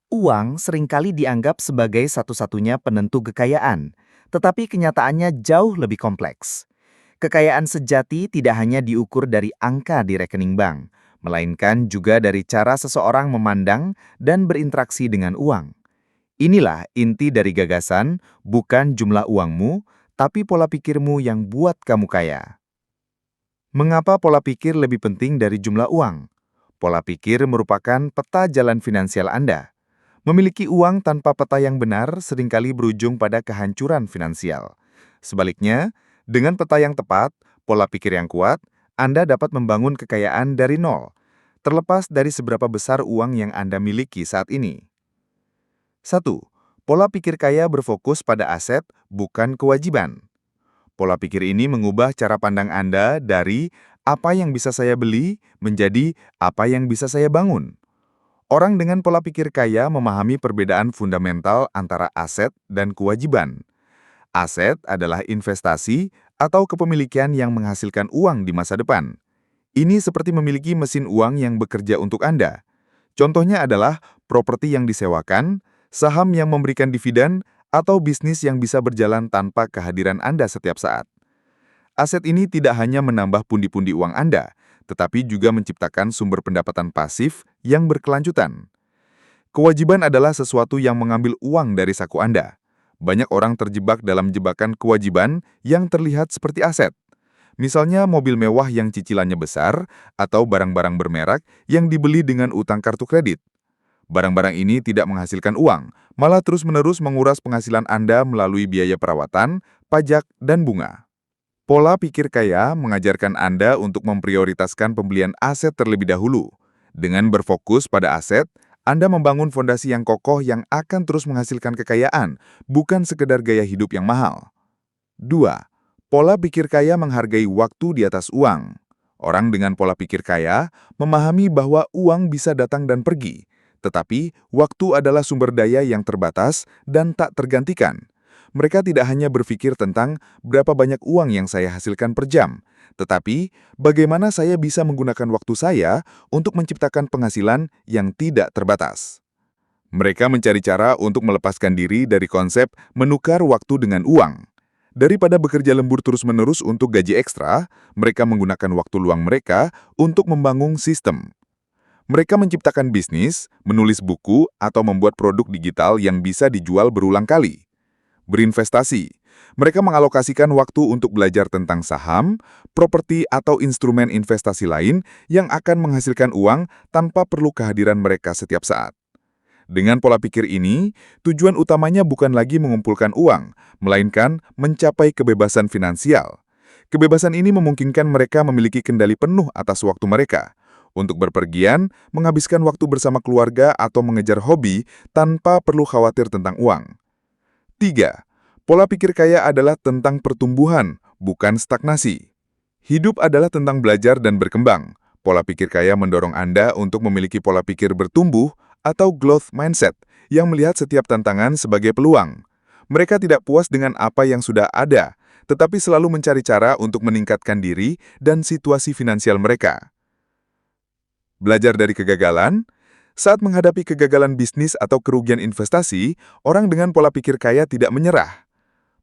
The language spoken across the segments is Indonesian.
Uang seringkali dianggap sebagai satu-satunya penentu kekayaan, tetapi kenyataannya jauh lebih kompleks. Kekayaan sejati tidak hanya diukur dari angka di rekening bank, melainkan juga dari cara seseorang memandang dan berinteraksi dengan uang. Inilah inti dari gagasan, bukan jumlah uangmu, tapi pola pikirmu yang buat kamu kaya. Mengapa pola pikir lebih penting dari jumlah uang? Pola pikir merupakan peta jalan finansial Anda. Memiliki uang tanpa peta yang benar seringkali berujung pada kehancuran finansial. Sebaliknya, dengan peta yang tepat, pola pikir yang kuat, Anda dapat membangun kekayaan dari nol, terlepas dari seberapa besar uang yang Anda miliki saat ini. 1. Pola pikir kaya berfokus pada aset, bukan kewajiban. Pola pikir ini mengubah cara pandang Anda dari apa yang bisa saya beli menjadi apa yang bisa saya bangun. Orang dengan pola pikir kaya memahami perbedaan fundamental antara aset dan kewajiban. Aset adalah investasi atau kepemilikan yang menghasilkan uang di masa depan. Ini seperti memiliki mesin uang yang bekerja untuk Anda. Contohnya adalah properti yang disewakan, saham yang memberikan dividen, atau bisnis yang bisa berjalan tanpa kehadiran Anda setiap saat. Aset ini tidak hanya menambah pundi-pundi uang Anda, tetapi juga menciptakan sumber pendapatan pasif yang berkelanjutan. Kewajiban adalah sesuatu yang mengambil uang dari saku Anda. Banyak orang terjebak dalam jebakan kewajiban yang terlihat seperti aset. Misalnya mobil mewah yang cicilannya besar, atau barang-barang bermerek yang dibeli dengan utang kartu kredit. Barang-barang ini tidak menghasilkan uang, malah terus-menerus menguras penghasilan Anda melalui biaya perawatan, pajak, dan bunga. Pola pikir kaya mengajarkan Anda untuk memprioritaskan pembelian aset terlebih dahulu. Dengan berfokus pada aset, Anda membangun fondasi yang kokoh yang akan terus menghasilkan kekayaan, bukan sekedar gaya hidup yang mahal. 2. Pola pikir kaya menghargai waktu di atas uang. Orang dengan pola pikir kaya memahami bahwa uang bisa datang dan pergi, tetapi waktu adalah sumber daya yang terbatas dan tak tergantikan. Mereka tidak hanya berpikir tentang berapa banyak uang yang saya hasilkan per jam, tetapi bagaimana saya bisa menggunakan waktu saya untuk menciptakan penghasilan yang tidak terbatas. Mereka mencari cara untuk melepaskan diri dari konsep menukar waktu dengan uang. Daripada bekerja lembur terus-menerus untuk gaji ekstra, mereka menggunakan waktu luang mereka untuk membangun sistem. Mereka menciptakan bisnis, menulis buku, atau membuat produk digital yang bisa dijual berulang kali. Berinvestasi. Mereka mengalokasikan waktu untuk belajar tentang saham, properti, atau instrumen investasi lain yang akan menghasilkan uang tanpa perlu kehadiran mereka setiap saat. Dengan pola pikir ini, tujuan utamanya bukan lagi mengumpulkan uang, melainkan mencapai kebebasan finansial. Kebebasan ini memungkinkan mereka memiliki kendali penuh atas waktu mereka, untuk berpergian, menghabiskan waktu bersama keluarga, atau mengejar hobi tanpa perlu khawatir tentang uang. 3. Pola pikir kaya adalah tentang pertumbuhan, bukan stagnasi. Hidup adalah tentang belajar dan berkembang. Pola pikir kaya mendorong Anda untuk memiliki pola pikir bertumbuh atau growth mindset yang melihat setiap tantangan sebagai peluang. Mereka tidak puas dengan apa yang sudah ada, tetapi selalu mencari cara untuk meningkatkan diri dan situasi finansial mereka. Belajar dari kegagalan. Saat menghadapi kegagalan bisnis atau kerugian investasi, orang dengan pola pikir kaya tidak menyerah.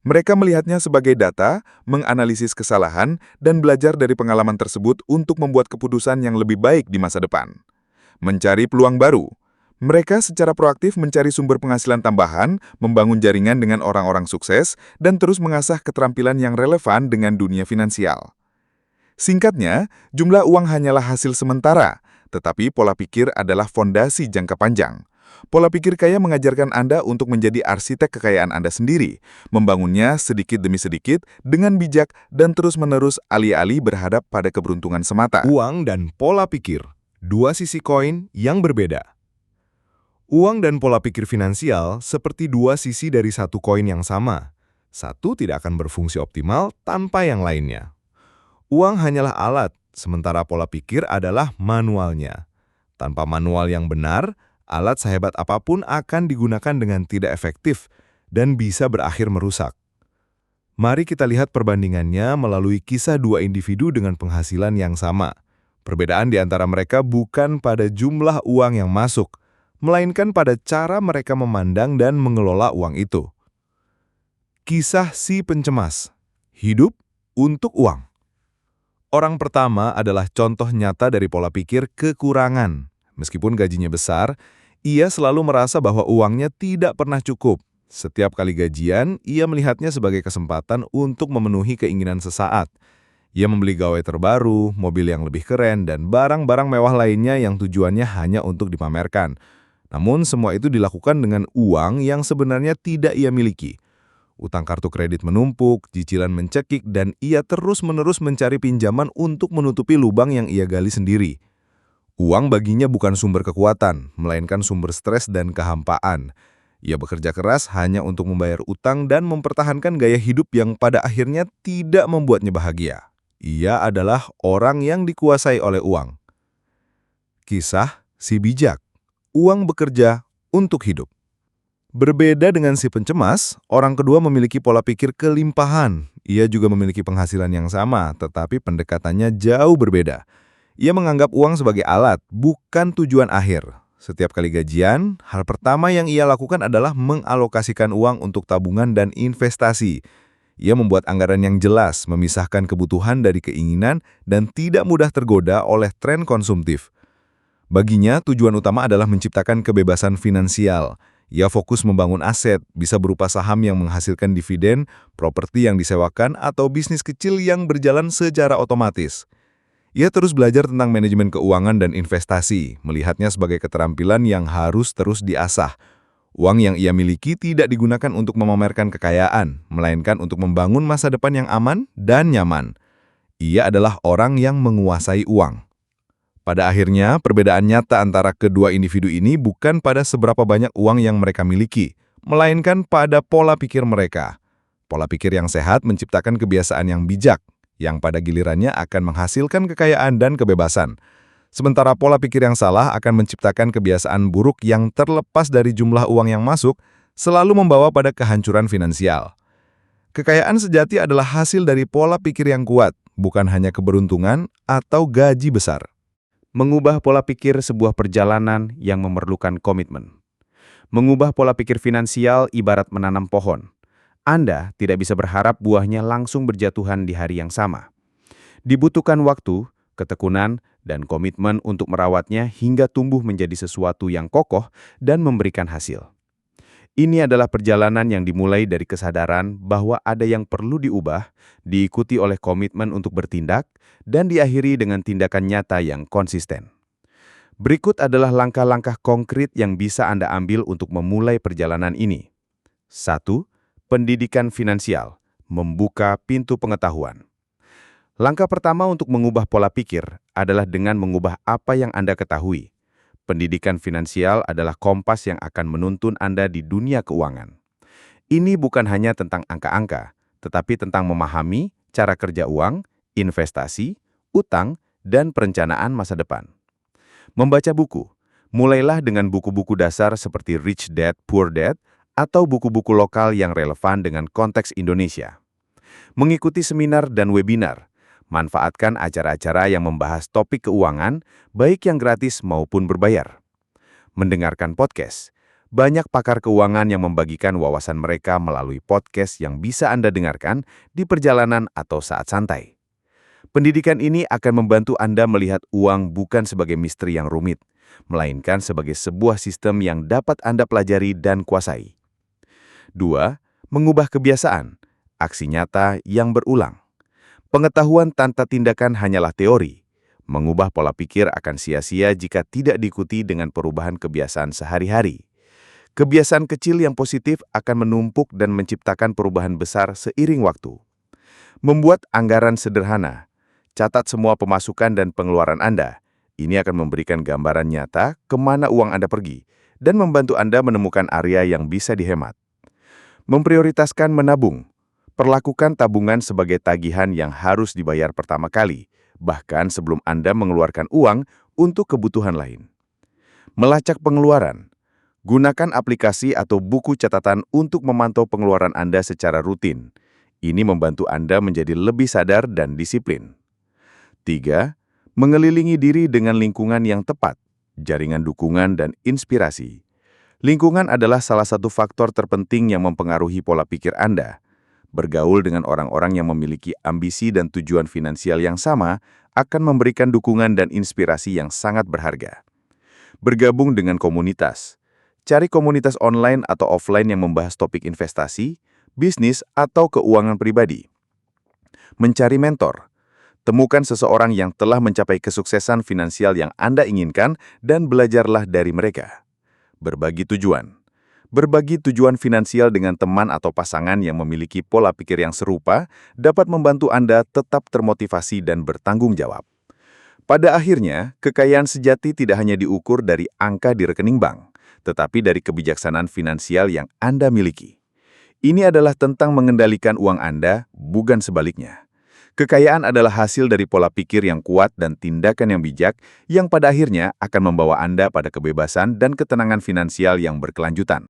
Mereka melihatnya sebagai data, menganalisis kesalahan, dan belajar dari pengalaman tersebut untuk membuat keputusan yang lebih baik di masa depan. Mencari peluang baru. Mereka secara proaktif mencari sumber penghasilan tambahan, membangun jaringan dengan orang-orang sukses, dan terus mengasah keterampilan yang relevan dengan dunia finansial. Singkatnya, jumlah uang hanyalah hasil sementara, tetapi pola pikir adalah fondasi jangka panjang. Pola pikir kaya mengajarkan Anda untuk menjadi arsitek kekayaan Anda sendiri, membangunnya sedikit demi sedikit dengan bijak dan terus-menerus alih-alih berhadap pada keberuntungan semata. Uang dan pola pikir, dua sisi koin yang berbeda. Uang dan pola pikir finansial seperti dua sisi dari satu koin yang sama. Satu tidak akan berfungsi optimal tanpa yang lainnya. Uang hanyalah alat, sementara pola pikir adalah manualnya. Tanpa manual yang benar, alat sehebat apapun akan digunakan dengan tidak efektif dan bisa berakhir merusak. Mari kita lihat perbandingannya melalui kisah dua individu dengan penghasilan yang sama. Perbedaan di antara mereka bukan pada jumlah uang yang masuk, melainkan pada cara mereka memandang dan mengelola uang itu. Kisah si pencemas, hidup untuk uang. Orang pertama adalah contoh nyata dari pola pikir kekurangan. Meskipun gajinya besar, ia selalu merasa bahwa uangnya tidak pernah cukup. Setiap kali gajian, ia melihatnya sebagai kesempatan untuk memenuhi keinginan sesaat. Ia membeli gawai terbaru, mobil yang lebih keren, dan barang-barang mewah lainnya yang tujuannya hanya untuk dipamerkan. Namun semua itu dilakukan dengan uang yang sebenarnya tidak ia miliki. Utang kartu kredit menumpuk, cicilan mencekik, dan ia terus-menerus mencari pinjaman untuk menutupi lubang yang ia gali sendiri. Uang baginya bukan sumber kekuatan, melainkan sumber stres dan kehampaan. Ia bekerja keras hanya untuk membayar utang dan mempertahankan gaya hidup yang pada akhirnya tidak membuatnya bahagia. Ia adalah orang yang dikuasai oleh uang. Kisah si bijak. Uang bekerja untuk hidup. Berbeda dengan si pencemas, orang kedua memiliki pola pikir kelimpahan. Ia juga memiliki penghasilan yang sama, tetapi pendekatannya jauh berbeda. Ia menganggap uang sebagai alat, bukan tujuan akhir. Setiap kali gajian, hal pertama yang ia lakukan adalah mengalokasikan uang untuk tabungan dan investasi. Ia membuat anggaran yang jelas, memisahkan kebutuhan dari keinginan, dan tidak mudah tergoda oleh tren konsumtif. Baginya, tujuan utama adalah menciptakan kebebasan finansial. Ia fokus membangun aset, bisa berupa saham yang menghasilkan dividen, properti yang disewakan, atau bisnis kecil yang berjalan secara otomatis. Ia terus belajar tentang manajemen keuangan dan investasi, melihatnya sebagai keterampilan yang harus terus diasah. Uang yang ia miliki tidak digunakan untuk memamerkan kekayaan, melainkan untuk membangun masa depan yang aman dan nyaman. Ia adalah orang yang menguasai uang. Pada akhirnya, perbedaan nyata antara kedua individu ini bukan pada seberapa banyak uang yang mereka miliki, melainkan pada pola pikir mereka. Pola pikir yang sehat menciptakan kebiasaan yang bijak, yang pada gilirannya akan menghasilkan kekayaan dan kebebasan. Sementara pola pikir yang salah akan menciptakan kebiasaan buruk yang terlepas dari jumlah uang yang masuk, selalu membawa pada kehancuran finansial. Kekayaan sejati adalah hasil dari pola pikir yang kuat, bukan hanya keberuntungan atau gaji besar. Mengubah pola pikir sebuah perjalanan yang memerlukan komitmen. Mengubah pola pikir finansial ibarat menanam pohon. Anda tidak bisa berharap buahnya langsung berjatuhan di hari yang sama. Dibutuhkan waktu, ketekunan, dan komitmen untuk merawatnya hingga tumbuh menjadi sesuatu yang kokoh dan memberikan hasil. Ini adalah perjalanan yang dimulai dari kesadaran bahwa ada yang perlu diubah, diikuti oleh komitmen untuk bertindak, dan diakhiri dengan tindakan nyata yang konsisten. Berikut adalah langkah-langkah konkret yang bisa Anda ambil untuk memulai perjalanan ini. 1. Pendidikan finansial, membuka pintu pengetahuan. Langkah pertama untuk mengubah pola pikir adalah dengan mengubah apa yang Anda ketahui. Pendidikan finansial adalah kompas yang akan menuntun Anda di dunia keuangan. Ini bukan hanya tentang angka-angka, tetapi tentang memahami cara kerja uang, investasi, utang, dan perencanaan masa depan. Membaca buku. Mulailah dengan buku-buku dasar seperti Rich Dad, Poor Dad, atau buku-buku lokal yang relevan dengan konteks Indonesia. Mengikuti seminar dan webinar. Manfaatkan acara-acara yang membahas topik keuangan, baik yang gratis maupun berbayar. Mendengarkan podcast. Banyak pakar keuangan yang membagikan wawasan mereka melalui podcast yang bisa Anda dengarkan di perjalanan atau saat santai. Pendidikan ini akan membantu Anda melihat uang bukan sebagai misteri yang rumit, melainkan sebagai sebuah sistem yang dapat Anda pelajari dan kuasai. 2. Mengubah kebiasaan. Aksi nyata yang berulang. Pengetahuan tanpa tindakan hanyalah teori. Mengubah pola pikir akan sia-sia jika tidak diikuti dengan perubahan kebiasaan sehari-hari. Kebiasaan kecil yang positif akan menumpuk dan menciptakan perubahan besar seiring waktu. Membuat anggaran sederhana. Catat semua pemasukan dan pengeluaran Anda. Ini akan memberikan gambaran nyata kemana uang Anda pergi dan membantu Anda menemukan area yang bisa dihemat. Memprioritaskan menabung. Perlakukan tabungan sebagai tagihan yang harus dibayar pertama kali, bahkan sebelum Anda mengeluarkan uang untuk kebutuhan lain. Melacak pengeluaran. Gunakan aplikasi atau buku catatan untuk memantau pengeluaran Anda secara rutin. Ini membantu Anda menjadi lebih sadar dan disiplin. 3. Mengelilingi diri dengan lingkungan yang tepat. jaringan dukungan, dan inspirasi. Lingkungan adalah salah satu faktor terpenting yang mempengaruhi pola pikir Anda. Bergaul dengan orang-orang yang memiliki ambisi dan tujuan finansial yang sama akan memberikan dukungan dan inspirasi yang sangat berharga. Bergabung dengan komunitas. Cari komunitas online atau offline yang membahas topik investasi, bisnis, atau keuangan pribadi. Mencari mentor. Temukan seseorang yang telah mencapai kesuksesan finansial yang Anda inginkan dan belajarlah dari mereka. Berbagi tujuan. Berbagi tujuan finansial dengan teman atau pasangan yang memiliki pola pikir yang serupa dapat membantu Anda tetap termotivasi dan bertanggung jawab. Pada akhirnya, kekayaan sejati tidak hanya diukur dari angka di rekening bank, tetapi dari kebijaksanaan finansial yang Anda miliki. Ini adalah tentang mengendalikan uang Anda, bukan sebaliknya. Kekayaan adalah hasil dari pola pikir yang kuat dan tindakan yang bijak yang pada akhirnya akan membawa Anda pada kebebasan dan ketenangan finansial yang berkelanjutan.